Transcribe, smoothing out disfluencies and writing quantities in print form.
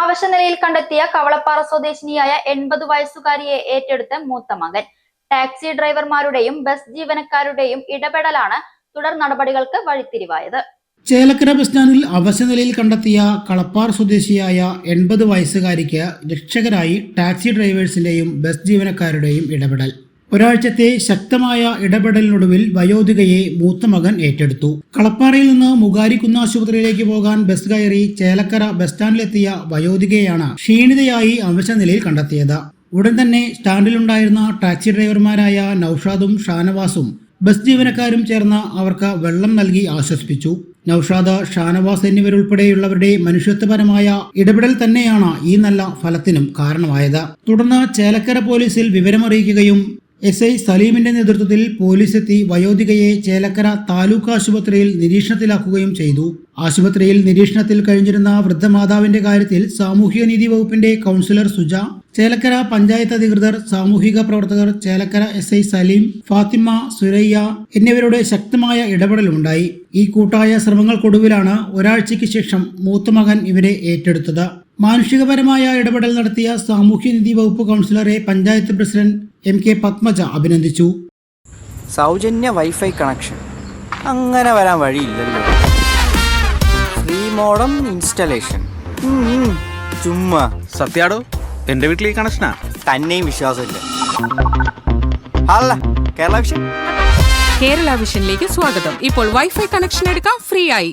അവശനിലയിൽ കണ്ടെത്തിയ കവളപ്പാറ സ്വദേശിനിയായ 80 വയസ്സുകാരിയെ ഏറ്റെടുത്ത് മൂത്ത മകൻ. ടാക്സി ഡ്രൈവർമാരുടെയും ബസ് ജീവനക്കാരുടെയും ഇടപെടലാണ് തുടർ നടപടികൾക്ക് വഴിത്തിരിവായത്. ചേലക്കര ബസ് സ്റ്റാൻഡിൽ അവശനിലയിൽ കണ്ടെത്തിയ കളപ്പാർ സ്വദേശിയായ 80 വയസ്സുകാരിക്ക് രക്ഷകരായി ടാക്സി ഡ്രൈവേഴ്സിന്റെയും ബസ് ജീവനക്കാരുടെയും ഇടപെടൽ. ഒരാഴ്ചത്തെ ശക്തമായ ഇടപെടലിനൊടുവിൽ വയോധികയെ മൂത്ത മകൻ ഏറ്റെടുത്തു. കളപ്പാറയിൽ നിന്ന് മുകാരിക്കുന്ന് ആശുപത്രിയിലേക്ക് പോകാൻ ബസ് കയറി ചേലക്കര ബസ് സ്റ്റാൻഡിലെത്തിയ വയോധികയാണ് ക്ഷീണിതയായി അവശനിലയിൽ കണ്ടെത്തിയത്. ഉടൻ തന്നെ സ്റ്റാൻഡിലുണ്ടായിരുന്ന ടാക്സി ഡ്രൈവർമാരായ നൌഷാദും ഷാനവാസും ബസ് ജീവനക്കാരും ചേർന്ന് അവർക്ക് വെള്ളം നൽകി ആശ്വസിപ്പിച്ചു. നൌഷാദ്, ഷാനവാസ് എന്നിവരുൾപ്പെടെയുള്ളവരുടെ മനുഷ്യത്വപരമായ ഇടപെടൽ തന്നെയാണ് ഈ നല്ല ഫലത്തിനും കാരണമായത്. തുടർന്ന് ചേലക്കര പോലീസിൽ വിവരമറിയിക്കുകയും SI സലീമിന്റെ നേതൃത്വത്തിൽ പോലീസെത്തി വയോധികയെ ചേലക്കര താലൂക്ക് ആശുപത്രിയിൽ നിരീക്ഷണത്തിലാക്കുകയും ചെയ്തു. ആശുപത്രിയിൽ നിരീക്ഷണത്തിൽ കഴിഞ്ഞിരുന്ന വൃദ്ധമാതാവിന്റെ കാര്യത്തിൽ സാമൂഹികനീതി വകുപ്പിന്റെ കൗൺസിലർ സുജ, ചേലക്കര പഞ്ചായത്ത് അധികൃതർ, സാമൂഹിക പ്രവർത്തകർ, ചേലക്കര SI സലീം, ഫാത്തിമ, സുരയ്യ എന്നിവരുടെ ശക്തമായ ഇടപെടലുണ്ടായി. ഈ കൂട്ടായ ശ്രമങ്ങൾക്കൊടുവിലാണ് ഒരാഴ്ചയ്ക്ക് ശേഷം മൂത്തമകൻ ഇവരെ ഏറ്റെടുത്തത്. മാനുഷികപരമായ ഇടപെടൽ നടത്തിയ സാമൂഹ്യനീതി വകുപ്പ് കൗൺസിലറെ പഞ്ചായത്ത് പ്രസിഡന്റ് MK പത്മജ അഭിനന്ദിച്ചു. സൗജന്യ വൈഫൈ കണക്ഷൻ അങ്ങനെ വരാൻ വഴിയില്ലല്ലോ. ഫ്രീ മോഡം ഇൻസ്റ്റലേഷൻ ചുമ്മാ. സത്യാടോ, എന്റെ വീട്ടിലേക്ക് കണക്ഷനാ. തന്നെയും വിശ്വാസമില്ല. അല്ല, കേരള വിഷൻ. കേരള വിഷനിലേക്ക് സ്വാഗതം. ഇപ്പോൾ വൈഫൈ കണക്ഷൻ എടുക്കാം ഫ്രീ ആയി.